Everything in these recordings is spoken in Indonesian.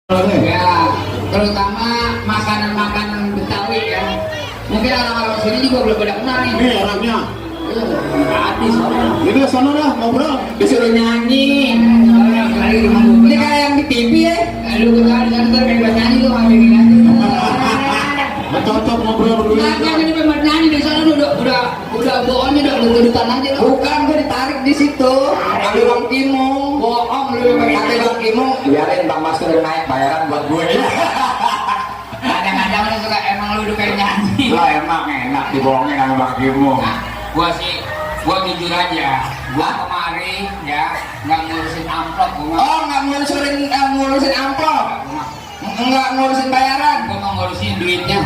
Ya, terutama makanan-makanan Betawi ya. Mungkin orang-orang sini juga belum pada kenal nih. Nih orangnya. Artis orang. Jadi sana dah ngobrol. Disuruh nyanyi. Ini kayak yang di TV ya. Lu ntar kayak nyanyi tuh ngambil nyanyi. Cocok ngobrol berdua. Nggak ini memang nyanyi di sana udah bohongnya udah ludutan aja. Bukan gue ditarik di situ. Ambil Bang Kimo. Bohong lu kata Bang Kimo. Biarin Bang Mas udah naik bayaran buat gue. Kadang-kadang lu suka emang lu udah kayak nyanyi. Lah emang enak dibohongin sama Bang Kimo. Nah, gua jujur aja, gua kemari ya nggak ngurusin amplop. Oh, nggak ngurusin amplop. Nggak ngurusin bayaran. Gua mau ngurusin duitnya.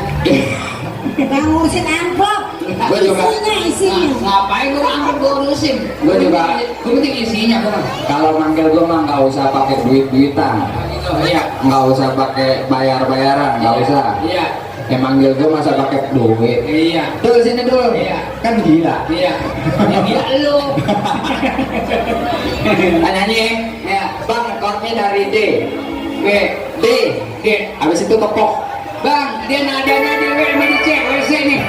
Yang ngurusin amplop. Gua juga. Isinya. Ngapain gua amplop gua urusin? Gua juga. Gua penting isinya gua. Kalau manggil gue mah nggak usah pakai duit-duitan. Gitu, iya. Nggak usah pakai bayar-bayaran, nggak usah. Iya. Yang manggil gue masa pakai duit. Iya. Tuh sini dulu. Iya. Kan gila. Iya. Ya gila lu. Nyanyi. Ya. Bang, chordnya dari D. B. D. D. Habis itu kepok. Bang, dia nadanya di W sama di C, WC nih.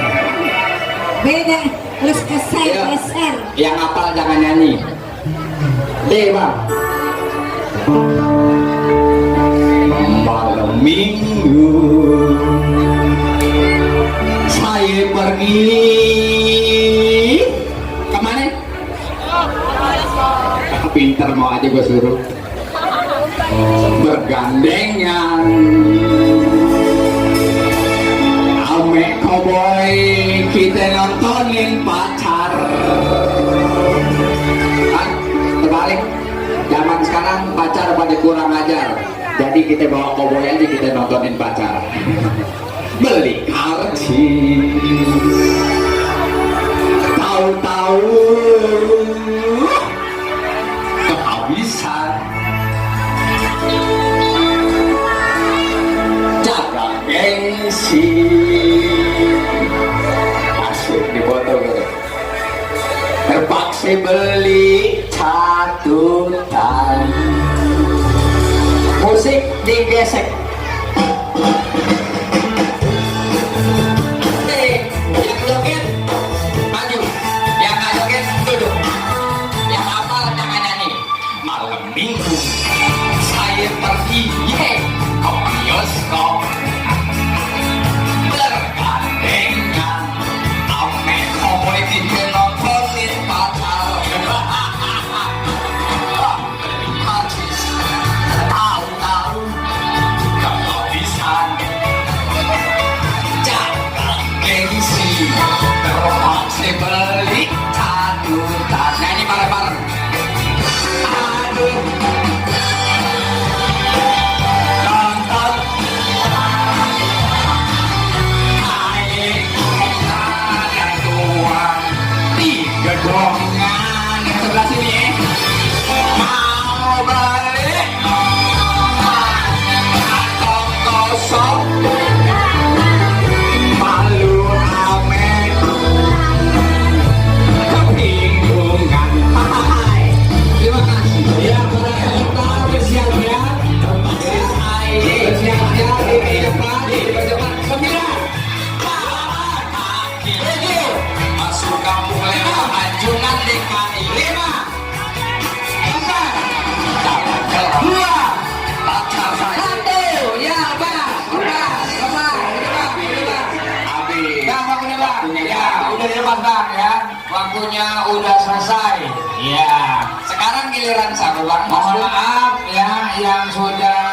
Beda. Terus keser, Iya. keser. Yang hafal jangan nyanyi. D bang. Malam minggu saya pergi kemana? Pinter mau aja gue suruh. Bergandengan ame cowboy kita nontonin pacar. Kan terbalik, zaman sekarang pacar pada kurang ajar, jadi kita bawa cowboy aja kita nontonin pacar. Beli karcis, tahu-tahu kehabisan. Jaga gengsi, asik di foto gitu. Terpaksa beli catutan, musik digesek. Yang joget maju, yang nggak joget duduk, yang hafal jangan nyanyi. Malam minggu saya pergi ke bioskop, bergandengan ame cowboy kita nontonin pacar. Habis tahu-tahu kehabisan. Jaga gengsi, terpaksa beli catutan. Nyanyi bareng-bareng. Aduh, nonton air dan tuang di gedongan yang sebelah sini. Mau balik atau kosong, malu amet kebingungan. Hai, terima kasih ya para peserta, bersiap-siap bersiap-siap di depan, di depan 9 kaki masuk kampung lewat anjungan DKI 5 4 2 pacar saya 1 ya bang udah dilepas bang ya, waktunya udah selesai ya. Sekarang giliran saya bang, mohon maaf ya yang sudah